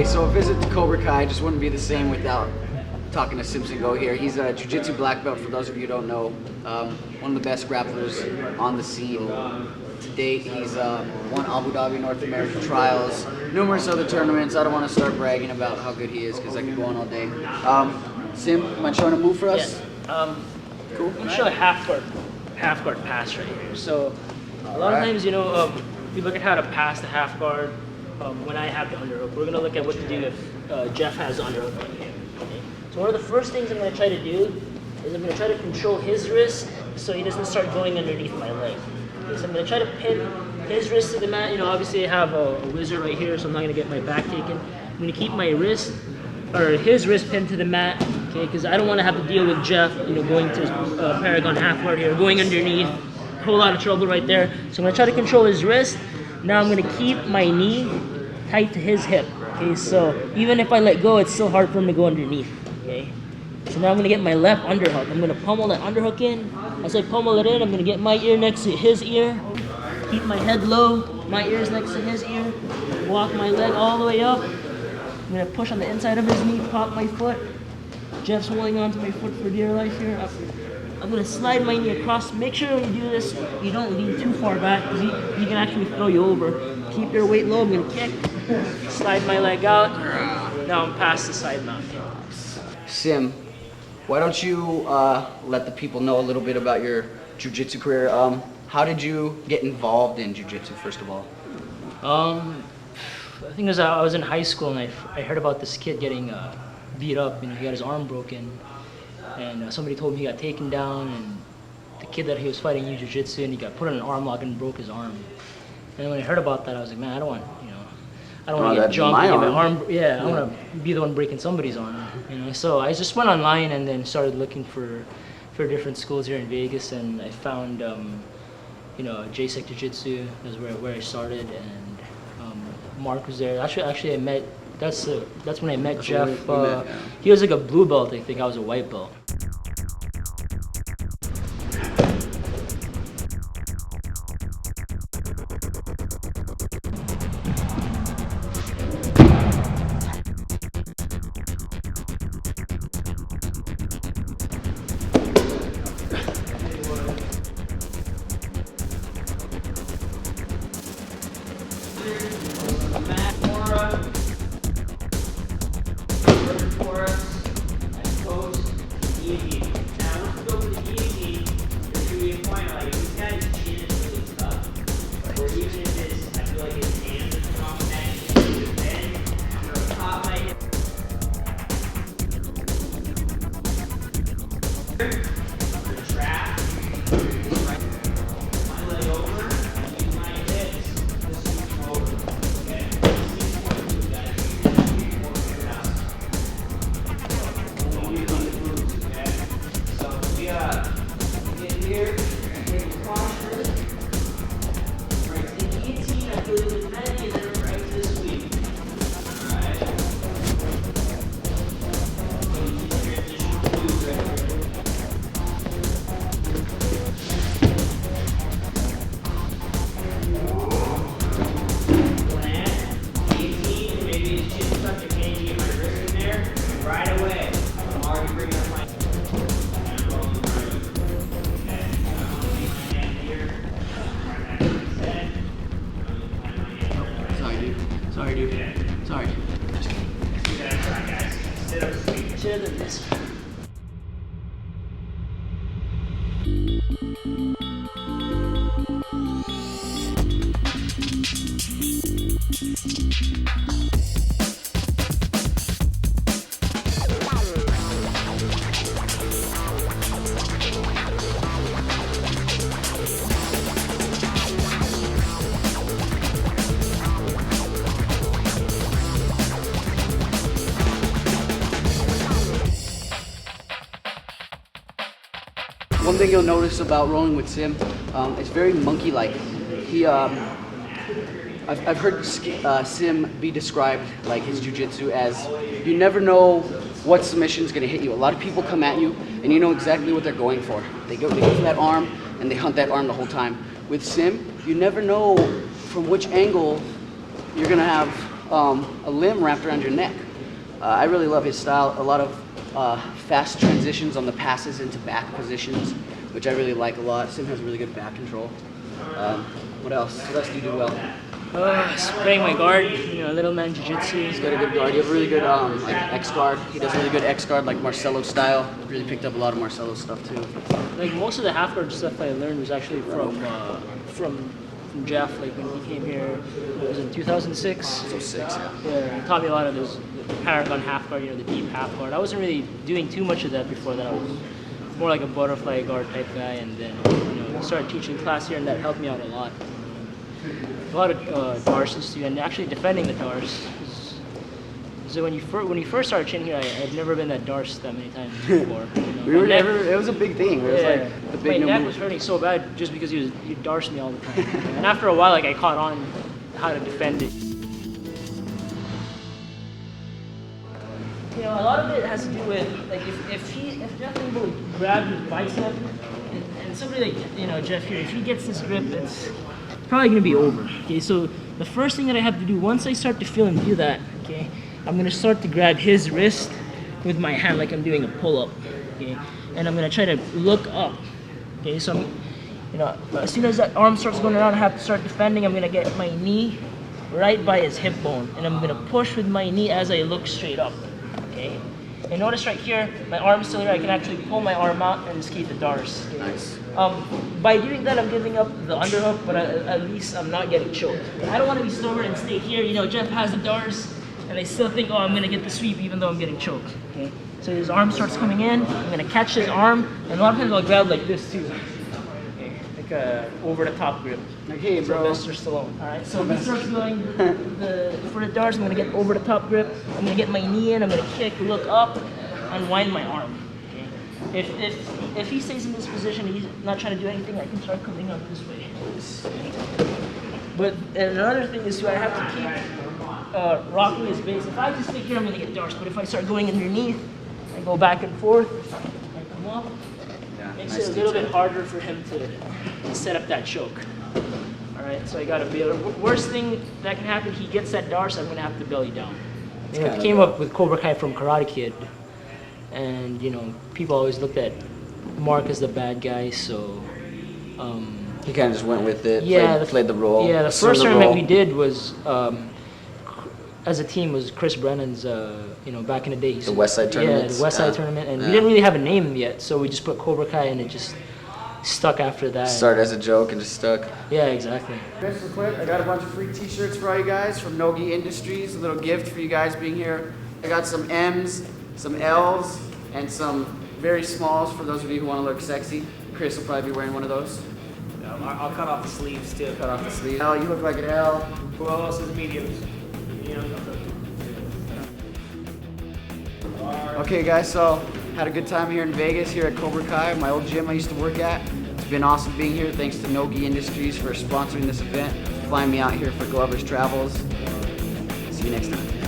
Okay, so a visit to Cobra Kai just wouldn't be the same without talking to Simpson Go here. He's a jiu-jitsu black belt, for those of you who don't know. One of the best grapplers on the scene. To date, he's won Abu Dhabi North American trials, numerous other tournaments. I don't want to start bragging about how good he is because I could go on all day. Sim, mind showing a move for us? Yeah. Cool. I'm going to show a half guard pass right here. So a lot of times, you know, if you look at how to pass the half guard, when I have the underhook, we're going to look at what to do if Jeff has the underhook right here. Okay? So one of the first things I'm going to try to do is I'm going to try to control his wrist so he doesn't start going underneath my leg. Okay, so I'm going to try to pin his wrist to the mat. You know, obviously I have a wizard right here, so I'm not going to get my back taken. I'm going to keep my wrist, or his wrist pinned to the mat, okay, because I don't want to have to deal with Jeff, you know, going to Paragon half guard here, going underneath, a whole lot of trouble right there. So I'm going to try to control his wrist. Now I'm going to keep my knee tight to his hip, okay, so even if I let go, it's still hard for him to go underneath, okay. So now I'm going to get my left underhook. I'm going to pummel that underhook in. As I pummel it in, I'm going to get my ear next to his ear, keep my head low, my ears next to his ear, walk my leg all the way up. I'm going to push on the inside of his knee, pop my foot. Jeff's holding on to my foot for dear life here. I'm going to slide my knee across. Make sure when you do this, you don't lean too far back because he can actually throw you over. Keep your weight low. I'm going to kick, slide my leg out. Now I'm past the side mount. Sim, why don't you let the people know a little bit about your jiu-jitsu career? How did you get involved in jiu-jitsu, first of all? I think it was, I was in high school and I heard about this kid getting beat up. You know, he got his arm broken, and somebody told me he got taken down, and the kid that he was fighting used jiu-jitsu, and he got put in an arm lock and broke his arm. And when I heard about that, I was like, man, I don't want, you know, I don't want to get jumped and get my arm. Yeah, I want to be the one breaking somebody's arm. You know, so I just went online and then started looking for different schools here in Vegas, and I found, you know, J-Sec Jiu-Jitsu is where I started, and Mark was there. Actually, I met. That's when I met Jeff. He was like a blue belt, I think. I was a white belt. Sorry, dude. Sorry. Just kidding. You gotta try, guys. Sit up this. One thing you'll notice about rolling with Sim, it's very monkey-like. He, I've heard Sim be described, like his jiu-jitsu, as you never know what submission is going to hit you. A lot of people come at you, and you know exactly what they're going for. They go for that arm, and they hunt that arm the whole time. With Sim, you never know from which angle you're going to have a limb wrapped around your neck. I really love his style. A lot of fast transitions on the passes into back positions, which I really like a lot. Sim has really good back control. What else? What else do you do well? Spraying my guard, little man jiu-jitsu. He's got a good guard. You have a really good like X guard. He does really good X guard, like Marcelo style. Really picked up a lot of Marcelo stuff too. Like most of the half guard stuff I learned was actually from Jeff. Like when he came here, it was in 2006. So 6, yeah. Yeah, he taught me a lot of those, the Paragon half guard, the deep half guard. I wasn't really doing too much of that before that. I was more like a butterfly guard type guy, and then started teaching class here, and that helped me out a lot. A lot of darces too, and actually defending the darce. So when you first started training here, I'd never been that darce that many times before. We were never. It was a big thing. It was like the big my neck was hurting so bad just because he darced me all the time. And after a while, like I caught on how to defend it. A lot of it has to do with like if Jeff able to grab his bicep and somebody like Jeff here, if he gets this grip, it's probably gonna be over. Okay, so the first thing that I have to do once I start to feel him do that, okay, I'm gonna start to grab his wrist with my hand like I'm doing a pull-up, okay, and I'm gonna try to look up, okay. So I'm, as soon as that arm starts going around, I have to start defending. I'm gonna get my knee right by his hip bone, and I'm gonna push with my knee as I look straight up, okay. And notice right here, my arm's still here. I can actually pull my arm out and escape the darce. Okay? Nice. By doing that, I'm giving up the underhook, but at least I'm not getting choked. I don't want to be stubborn and stay here. Jeff has the darce, and I still think, oh, I'm going to get the sweep even though I'm getting choked. Okay. So his arm starts coming in. I'm going to catch his arm, and a lot of times I'll grab like this too. Okay. Like a over-the-top grip. Okay, bro. Mr. Stallone. All right. So if he starts going for the darce, I'm going to get over-the-top grip. I'm going to get my knee in. I'm going to kick, look up, unwind my arm. If he stays in this position, he's not trying to do anything, I can start coming up this way. But another thing is I have to keep rocking his base. If I just stay here, I'm going to get darce. But if I start going underneath, I go back and forth, I come up, makes it a little bit harder for him to set up that choke. All right, so I got to be able to, worst thing that can happen, he gets that darce, I'm going to have to belly down. It came up with Cobra Kai from Karate Kid. And people always looked at Mark as the bad guy, so he kind of just went with it. Yeah, played the role. Yeah, the first tournament we did was as a team was Chris Brennan's. Back in the day. The West Side tournament. Yeah, the West Side tournament, and we didn't really have a name yet, so we just put Cobra Kai, and it just stuck after that. Started as a joke and just stuck. Yeah, exactly. Just real quick, I got a bunch of free T-shirts for all you guys from NOGI Industries. A little gift for you guys being here. I got some M's, some L's, and some very smalls for those of you who want to look sexy. Chris will probably be wearing one of those. I'll cut off the sleeves too. Cut off the sleeve. L, you look like an L. Who else is mediums? Okay guys, so had a good time here in Vegas, here at Cobra Kai, my old gym I used to work at. It's been awesome being here. Thanks to NOGI Industries for sponsoring this event, flying me out here for Glover's Travels. See you next time.